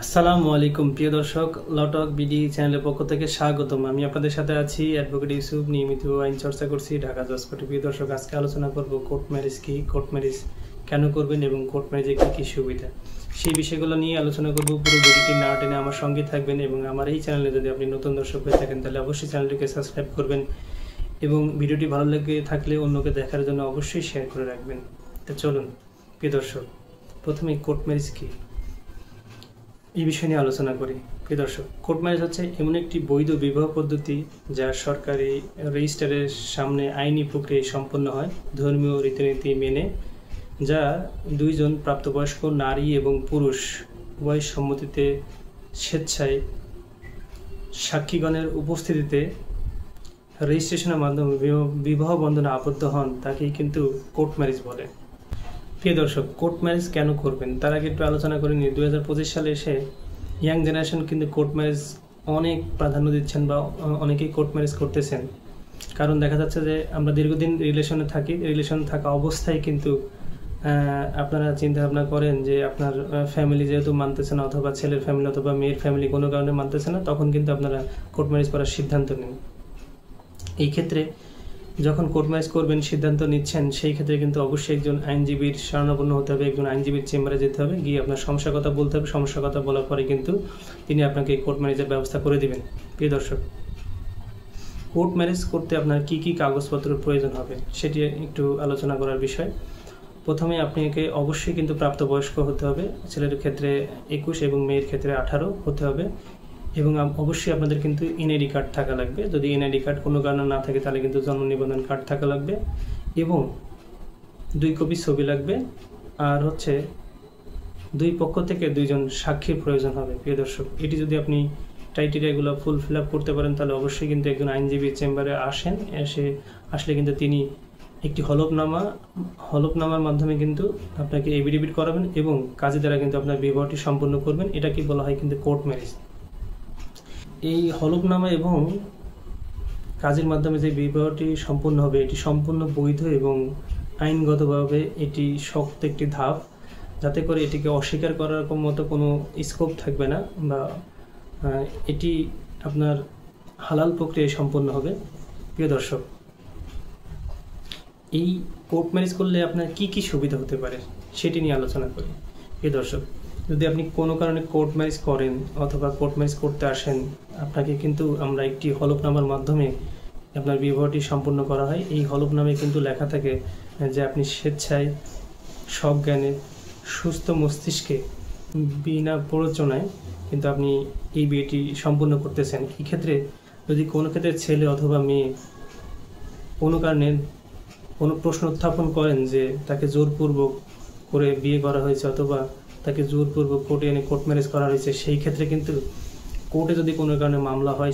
আসসালামু আলাইকুম প্রিয় দর্শক, লটক বিডি চ্যানেলের পক্ষ থেকে স্বাগতম। আমি আপনাদের সাথে আছি অ্যাডভোকেট ইউসুফ। নিয়মিত আইন চর্চা করছি ঢাকা জজ কোর্টে। প্রিয় দর্শক, আজকে আলোচনা করব কোর্ট ম্যারেজ কি, কোর্ট ম্যারেজ কেন করবেন এবং কোর্ট ম্যারেজে কী কী সুবিধা, সেই বিষয়গুলো নিয়ে আলোচনা করব। পুরো ভিডিওটি না টেনে আমার সঙ্গে থাকবেন এবং আমার এই চ্যানেলে যদি আপনি নতুন দর্শক হয়ে থাকেন তাহলে অবশ্যই চ্যানেলটিকে সাবস্ক্রাইব করবেন এবং ভিডিওটি ভালো লেগে থাকলে অন্যকে দেখার জন্য অবশ্যই শেয়ার করে রাখবেন। তো চলুন প্রিয় দর্শক, প্রথমে কোর্ট ম্যারেজ কি এই বিষয় নিয়ে আলোচনা করি। প্রিয় দর্শক, কোর্ট ম্যারেজ হচ্ছে এমন একটি বৈধ বিবাহ পদ্ধতি যা সরকারি রেজিস্টারের সামনে আইনি প্রক্রিয়ায় সম্পন্ন হয় ধর্মীয় রীতিনীতি মেনে, যা দুইজন প্রাপ্তবয়স্ক নারী এবং পুরুষ উভয় সম্মতিতে স্বেচ্ছায় সাক্ষীগণের উপস্থিতিতে রেজিস্ট্রেশনের মাধ্যমে বিবাহ বন্ধনে আবদ্ধ হন, তাকেই কিন্তু কোর্ট ম্যারেজ বলে। প্রিয় দর্শক, কোর্ট ম্যারেজ কেন করবেন তার আগে একটু আলোচনা করে নিই। 2025 সালে এসে ইয়াং জেনারেশন কিন্তু কোর্ট ম্যারেজ অনেক প্রাধান্য দিচ্ছেন বা অনেকেই কোর্ট ম্যারেজ করতেছেন। কারণ দেখা যাচ্ছে যে আমরা দীর্ঘদিন রিলেশনে থাকি, রিলেশন থাকা অবস্থায় কিন্তু আপনারা চিন্তা ভাবনা করেন যে আপনার ফ্যামিলি যেহেতু মানতেছে না, অথবা ছেলের ফ্যামিলি অথবা মেয়ের ফ্যামিলি কোনো কারণে মানতেছে না, তখন কিন্তু আপনারা কোর্ট ম্যারেজ করার সিদ্ধান্ত নেন। এই ক্ষেত্রে যখন কোর্ট ম্যারেজ করবেন সিদ্ধান্ত নিচ্ছেন, সেই ক্ষেত্রে কিন্তু অবশ্যই একজন আইনজীবীর শরণাপন্ন হতে হবে, একজন আইনজীবীর চেম্বারে যেতে হবে, গিয়ে আপনার সমস্যার কথা বলতে হবে। সমস্যার কথা বলার পরে কিন্তু তিনি আপনাকে কোর্ট ম্যারেজের ব্যবস্থা করে দিবেন। প্রিয় দর্শক, কোর্ট ম্যারেজ করতে আপনার কি কি কাগজপত্রের প্রয়োজন হবে সেটি একটু আলোচনা করার বিষয়। প্রথমে আপনাকে অবশ্যই কিন্তু প্রাপ্তবয়স্ক হতে হবে। ছেলের ক্ষেত্রে 21 এবং মেয়ের ক্ষেত্রে 18 হতে হবে। এবং অবশ্যই আপনাদের কিন্তু এনআইডি কার্ড থাকা লাগবে। যদি এনআইডি কার্ড কোনো কারণে না থাকে তাহলে কিন্তু জন্ম নিবন্ধন কার্ড থাকা লাগবে এবং 2 কপি ছবি লাগবে। আর হচ্ছে 2 পক্ষ থেকে 2 জন সাক্ষীর প্রয়োজন হবে। প্রিয় দর্শক, এটি যদি আপনি ক্রাইটেরিয়াগুলো ফিল আপ করতে পারেন তাহলে অবশ্যই কিন্তু একজন আইনজীবী চেম্বারে আসলে কিন্তু তিনি একটি হলফনামার মাধ্যমে কিন্তু আপনাকে এফিডেভিট করাবেন এবং কাজী দ্বারা কিন্তু আপনার বিবাহটি সম্পন্ন করবেন। এটাকে বলা হয় কিন্তু কোর্ট ম্যারেজ। এই হলফনামা এবং কাজের মাধ্যমে যে বিবাহটি সম্পূর্ণ হবে এটি সম্পূর্ণ বৈধ এবং আইনগতভাবে এটি শক্ত একটি ধাপ, যাতে করে এটিকে অস্বীকার করার মতো কোনো স্কোপ থাকবে না, বা এটি আপনার হালাল প্রক্রিয়ায় সম্পন্ন হবে। প্রিয় দর্শক, এই কোর্ট ম্যারেজ করলে আপনার কি কি সুবিধা হতে পারে সেটি নিয়ে আলোচনা করি। প্রিয় দর্শক, যদি আপনি কোনো কারণে কোর্ট ম্যারেজ করেন অথবা কোর্ট ম্যারেজ করতে আসেন, আপনাকে কিন্তু আমরা একটি হলফনামার মাধ্যমে আপনার বিবাহটি সম্পূর্ণ করা হয়। এই হলফনামে কিন্তু লেখা থাকে যে আপনি স্বেচ্ছায় সজ্ঞানে সুস্থ মস্তিষ্কে বিনা প্ররোচনায় কিন্তু আপনি এই বিয়েটি সম্পূর্ণ করতেছেন। এই ক্ষেত্রে যদি কোনো ক্ষেত্রে ছেলে অথবা মেয়ে কোনো কারণে কোনো প্রশ্ন উত্থাপন করেন যে তাকে জোরপূর্বক করে বিয়ে করা হয়েছে অথবা তাকে জোরপূর্বক কোর্টে এনে কোর্ট ম্যারেজ করা হয়েছে, সেই ক্ষেত্রে কিন্তু কোর্টে যদি কোনো কারণে মামলা হয়,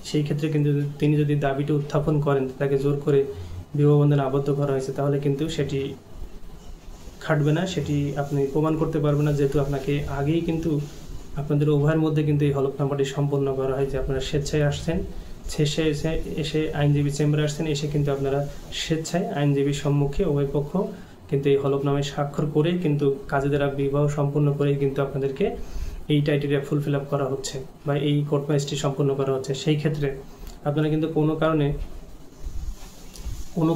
সেই ক্ষেত্রে কিন্তু তিনি যদি দাবিটি উত্থাপন করেন তাকে জোর করে বিবাহ বন্ধনে আবদ্ধ করা হয়েছে, তাহলে কিন্তু সেটি খাটবে না, সেটি আপনি প্রমাণ করতে পারবেন না, যেহেতু আপনাকে আগেই কিন্তু আপনাদের উভয়ের মধ্যে কিন্তু এই হলফনামাটি সম্পন্ন করা হয় যে আপনারা স্বেচ্ছায় আসছেন, এসে আইনজীবী চেম্বারে আসছেন, এসে কিন্তু আপনারা স্বেচ্ছায় আইনজীবীর সম্মুখে উভয় পক্ষ কিন্তু এই হলফনামায় স্বাক্ষর করে কিন্তু কাজী দ্বারা বিবাহ সম্পূর্ণ করে কিন্তু আপনাদেরকে এই ক্রাইটেরিয়া ফুলফিল আপ করা হচ্ছে বা এই কোর্ট ম্যারেজটি সম্পূর্ণ করা হচ্ছে। সেই ক্ষেত্রে আপনারা কিন্তু কোনো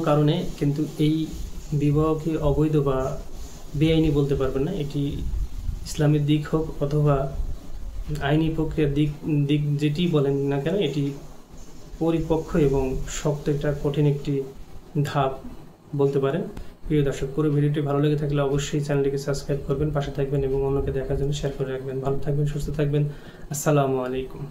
কারণে কিন্তু এই বিবাহকে অবৈধ বা বেআইনি বলতে পারবেন না। এটি ইসলামের দিক হোক অথবা আইনি প্রক্রিয়ার দিক যেটি বলেন না কেন, এটি পরিপক্ষ এবং শক্ত একটা কঠিন একটি ধাপ বলতে পারেন। প্রিয় দর্শক, পুরো ভিডিওটি ভালো লেগে থাকলে অবশ্যই চ্যানেলটিকে সাবস্ক্রাইব করবেন, পাশে থাকবেন এবং অন্যকে দেখার জন্য শেয়ার করে রাখবেন। ভালো থাকবেন, সুস্থ থাকবেন। আসসালামু আলাইকুম।